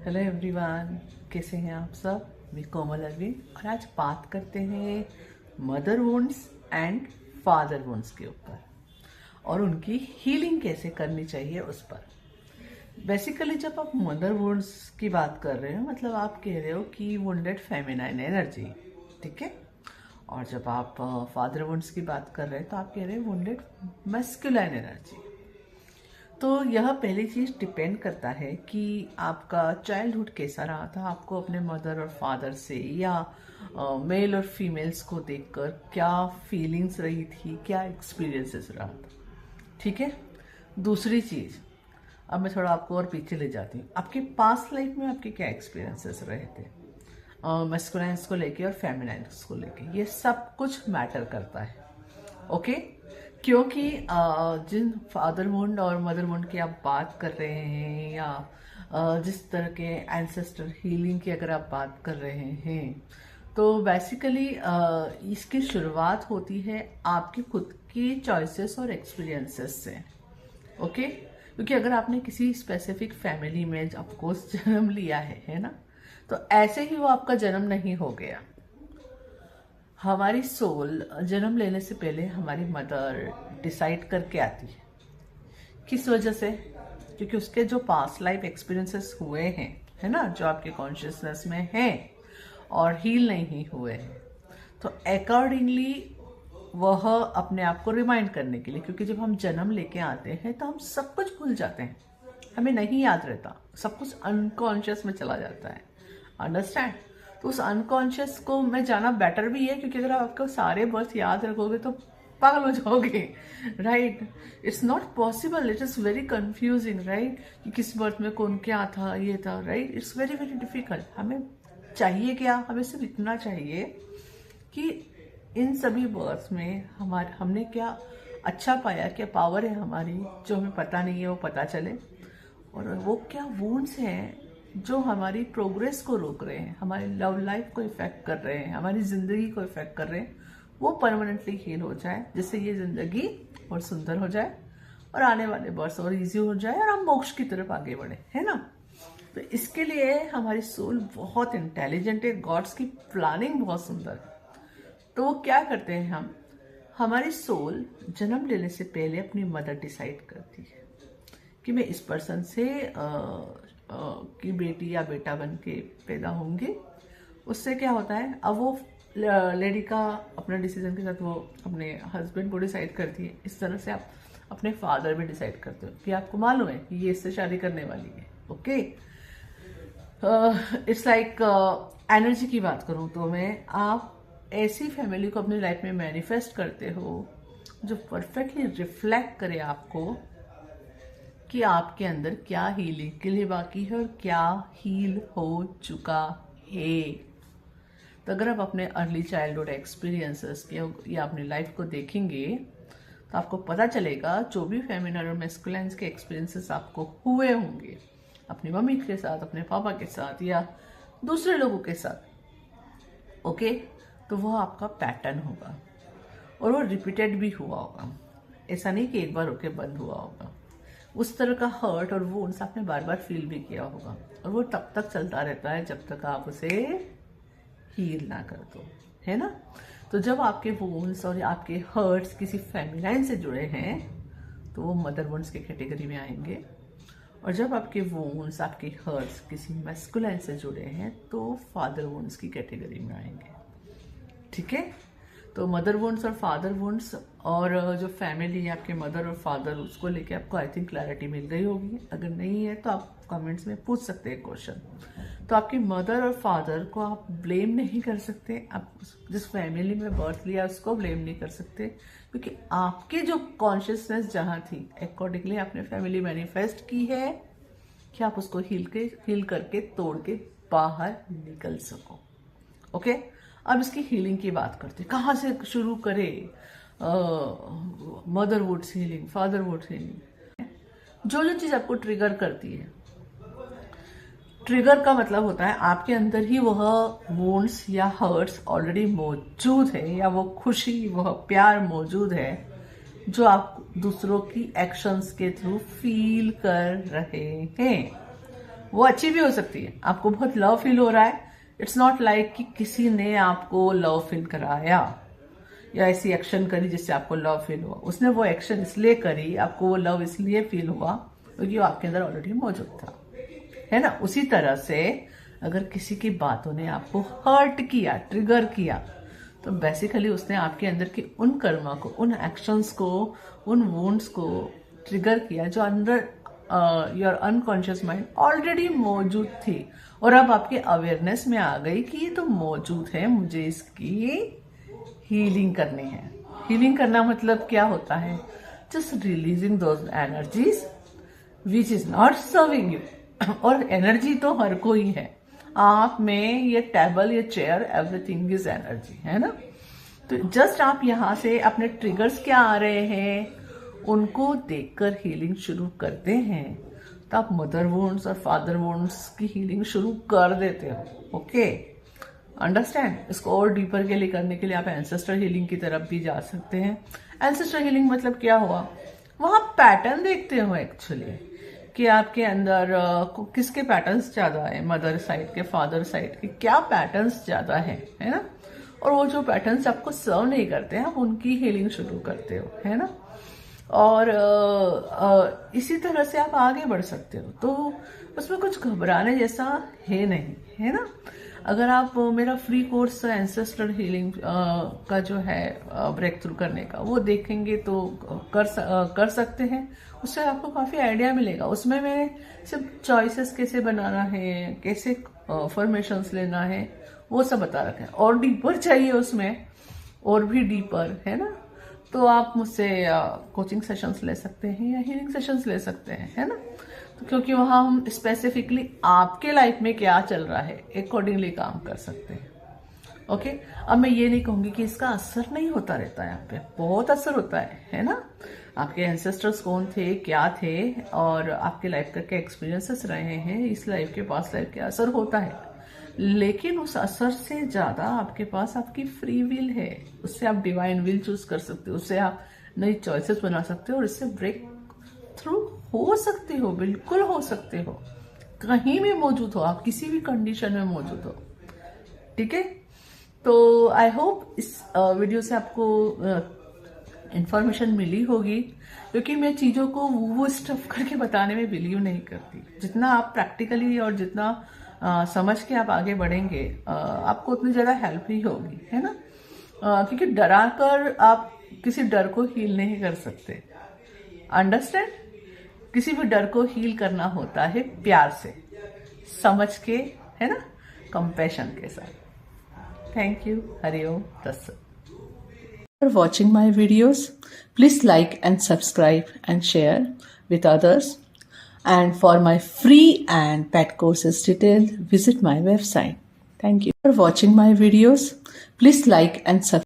Hello everyone, कैसे हैं आप सब। मैं कोमल अरविंद और आज बात करते हैं mother wounds and father wounds के ऊपर और उनकी हीलिंग कैसे करनी चाहिए उस पर। बेसिकली जब आप मदर वुंड्स की बात कर रहे हो मतलब आप कह रहे हो कि वुंडेड फेमिनाइन एनर्जी, ठीक है। और जब आप फादर वुंड्स की बात कर रहे हैं तो आप कह रहे हैं वुंडेड मैस्कुलाइन एनर्जी। तो यह पहली चीज डिपेंड करता है कि आपका चाइल्डहुड कैसा रहा था, आपको अपने मदर और फादर से या मेल और फीमेल्स को देखकर क्या फीलिंग्स रही थी, क्या एक्सपीरियंसेस रहा था, ठीक है। दूसरी चीज, अब मैं थोड़ा आपको और पीछे ले जाती हूँ, आपके पास्ट लाइफ में आपके क्या एक्सपीरियंसेस रहे थे मैस्कुलाइन्स को लेके और फेमिनाइन्स को लेके, ये सब कुछ मैटर करता है, ओके। क्योंकि जिन फादर वुंड और मदर वुंड की आप बात कर रहे हैं या जिस तरह के एंसेस्टर हीलिंग की अगर आप बात कर रहे हैं तो बेसिकली इसकी शुरुआत होती है आपकी खुद की चॉइसेस और एक्सपीरियंसेस से, ओके। क्योंकि अगर आपने किसी स्पेसिफिक फैमिली में ऑफकोर्स जन्म लिया है ना, तो ऐसे ही वो आपका जन्म नहीं हो गया। हमारी सोल जन्म लेने से पहले हमारी मदर डिसाइड करके आती है। किस वजह से? क्योंकि उसके जो पास्ट लाइफ एक्सपीरियंसेस हुए हैं, है ना, जो आपके कॉन्शियसनेस में हैं और हील नहीं हुए हैं, तो अकॉर्डिंगली वह अपने आप को रिमाइंड करने के लिए, क्योंकि जब हम जन्म लेके आते हैं तो हम सब कुछ भूल जाते हैं, हमें नहीं याद रहता, सब कुछ अनकॉन्शियस में चला जाता है, अंडरस्टैंड। तो उस अनकॉन्शियस को में जाना बेटर भी है, क्योंकि अगर आप आपको सारे बर्थ याद रखोगे तो पागल हो जाओगे, right. It's not possible, it is very confusing, right, कि किस बर्थ में कौन क्या था, ये था, right. It's very very difficult. हमें चाहिए क्या? हमें सिर्फ इतना चाहिए कि इन सभी बर्थ में हमने क्या अच्छा पाया, क्या पावर है हमारी जो हमें पता नहीं है वो पता चले, और वो क्या वुंड्स हैं जो हमारी प्रोग्रेस को रोक रहे हैं, हमारी लव लाइफ को इफेक्ट कर रहे हैं, हमारी जिंदगी को इफेक्ट कर रहे हैं, वो परमानेंटली हील हो जाए, जिससे ये जिंदगी और सुंदर हो जाए और आने वाले बर्स और इजी हो जाए और हम मोक्ष की तरफ आगे बढ़े, है ना। तो इसके लिए हमारी सोल बहुत इंटेलिजेंट है, गॉड्स की प्लानिंग बहुत सुंदर है। तो वो क्या करते हैं, हमारी सोल जन्म लेने से पहले अपनी मदर डिसाइड करती है कि मैं इस पर्सन से की बेटी या बेटा बन के पैदा होंगे। उससे क्या होता है, अब वो लेडी का अपना डिसीजन के साथ वो अपने हस्बैंड को डिसाइड करती है। इस तरह से आप अपने फादर भी डिसाइड करते हो कि आपको मालूम है कि ये इससे शादी करने वाली है, ओके। इट्स लाइक एनर्जी की बात करूं तो मैं, आप ऐसी फैमिली को अपनी लाइफ में मैनिफेस्ट करते हो जो परफेक्टली रिफ्लेक्ट करे आपको कि आपके अंदर क्या हीलिंग के लिए बाकी है और क्या हील हो चुका है। तो अगर आप अपने अर्ली चाइल्डहुड एक्सपीरियंसेस या अपनी लाइफ को देखेंगे तो आपको पता चलेगा जो भी फेमिनल और मैस्कुलाइन के एक्सपीरियंसेस आपको हुए होंगे अपनी मम्मी के साथ, अपने पापा के साथ या दूसरे लोगों के साथ, ओके, तो वो आपका पैटर्न होगा और वो रिपीटेड भी हुआ होगा। ऐसा नहीं कि एक बार होके बंद हुआ होगा। उस तरह का हर्ट और वुंड्स आपने बार बार फील भी किया होगा और वो तब तक चलता रहता है जब तक आप उसे हील ना कर दो, है ना। तो जब आपके वुंड्स और आपके हर्ट्स किसी फेमिनाइन से जुड़े हैं तो वो मदर वुंड्स के कैटेगरी में आएंगे, और जब आपके वुंड्स, आपके हर्ट्स किसी मैस्कुलाइन से जुड़े हैं तो फादर वुंड्स की कैटेगरी में आएंगे, ठीक है। तो मदर वुंड्स और फादर वुंड्स और जो फैमिली है आपके मदर और फादर, उसको लेके आपको आई थिंक क्लैरिटी मिल गई होगी। अगर नहीं है तो आप कमेंट्स में पूछ सकते हैं क्वेश्चन। तो आपकी मदर और फादर को आप ब्लेम नहीं कर सकते, आप जिस फैमिली में बर्थ लिया उसको ब्लेम नहीं कर सकते, क्योंकि आपकी जो कॉन्शियसनेस जहाँ थी अकॉर्डिंगली आपने फैमिली मैनिफेस्ट की है कि आप उसको हील करके तोड़ के बाहर निकल सको, ओके। अब इसकी हीलिंग की बात करते हैं, कहाँ से शुरू करें। Mother woods healing, father woods healing, जो चीज आपको ट्रिगर करती है, ट्रिगर का मतलब होता है आपके अंदर ही वह वुंड्स या हर्ट्स ऑलरेडी मौजूद है, या वो खुशी, वह प्यार मौजूद है जो आप दूसरों की एक्शंस के थ्रू फील कर रहे हैं। वो अच्छी भी हो सकती है। आपको बहुत लव फील हो रहा है, इट्स नॉट लाइक कि किसी ने आपको लव फील कराया या ऐसी एक्शन करी जिससे आपको लव फील हुआ। उसने वो एक्शन इसलिए करी, आपको वो लव इसलिए फील हुआ क्योंकि वो आपके अंदर ऑलरेडी मौजूद था, है ना। उसी तरह से अगर किसी की बातों ने आपको हर्ट किया, ट्रिगर किया, तो बेसिकली उसने आपके अंदर की उन कर्मा को, उन एक्शंस को, उन वुंड्स को ट्रिगर किया जो अंदर योर अनकॉन्शियस माइंड ऑलरेडी मौजूद थी और अब आपके अवेयरनेस में आ गई कि ये तो मौजूद है, मुझे इसकी हीलिंग करनी है। हीलिंग करना मतलब क्या होता है? Just releasing those energies which is not serving you. और एनर्जी तो हर कोई है, आप में, ये टेबल, ये चेयर, एवरीथिंग इज एनर्जी, है ना। तो जस्ट आप यहां से अपने ट्रिगर्स क्या आ रहे हैं उनको देखकर हीलिंग शुरू करते हैं, तो आप मदर वुंड्स और फादर वुंड्स की हीलिंग शुरू कर देते हो। Okay, understand. इसको और डीपर के लिए करने के लिए आप एंसेस्टर हीलिंग की तरफ भी जा सकते हैं। एंसेस्टर हीलिंग मतलब क्या हुआ? वहां पैटर्न देखते हो एक्चुअली कि आपके अंदर किसके पैटर्न्स ज्यादा है, मदर साइड के, फादर साइड के, क्या पैटर्न्स ज्यादा है ना। और वो जो पैटर्न्स आपको सर्व नहीं करते हैं, आप उनकी हीलिंग शुरू करते हो, है ना। और इसी तरह से आप आगे बढ़ सकते हो, तो उसमें कुछ घबराने जैसा है नहीं, है ना। अगर आप मेरा फ्री कोर्स एंसेस्ट्रल हीलिंग का जो है ब्रेक थ्रू करने का, वो देखेंगे तो कर सकते हैं। उससे आपको काफी आइडिया मिलेगा। उसमें मैंने सिर्फ चॉइसेस कैसे बनाना है, कैसे फॉर्मेशंस लेना है, वो सब बता रखा है। और डीपर चाहिए उसमें, और भी डीपर, है ना, तो आप मुझसे कोचिंग सेशंस ले सकते हैं या हीलिंग सेशंस ले सकते हैं, है ना। तो क्योंकि वहां हम स्पेसिफिकली आपके लाइफ में क्या चल रहा है अकॉर्डिंगली काम कर सकते हैं। ओके, अब मैं ये नहीं कहूंगी कि इसका असर नहीं होता रहता है, यहाँ पे बहुत असर होता है ना। आपके एंसेस्टर्स कौन थे, क्या थे, और आपके लाइफ का क्या एक्सपीरियंसेस रहे हैं, इस लाइफ के पास लाइफ के असर होता है। लेकिन उस असर से ज्यादा आपके पास आपकी फ्री विल है, उससे आप डिवाइन विल चूज कर सकते हो, उससे आप नई चॉइसेस बना सकते हो और इससे ब्रेक थ्रू हो सकते हो, बिल्कुल हो सकते हो। कहीं भी मौजूद हो आप, किसी भी कंडीशन में मौजूद हो, ठीक है। तो आई होप इस वीडियो से आपको इंफॉर्मेशन मिली होगी, क्योंकि मैं चीजों को वो स्टफ करके बताने में बिलीव नहीं करती। जितना आप प्रैक्टिकली और जितना समझ के आप आगे बढ़ेंगे, आपको उतनी ज्यादा हेल्प ही होगी, है ना। क्योंकि डरा कर आप किसी डर को हील नहीं कर सकते, अंडरस्टैंड। किसी भी डर को हील करना होता है प्यार से, समझ के, है ना, कंपैशन के साथ। Thank you. हरिओम तत्सत। For watching my videos, please like and subscribe and share with others. And for my free and pet courses detail, visit my website. Thank you for watching my videos. Please like and subscribe.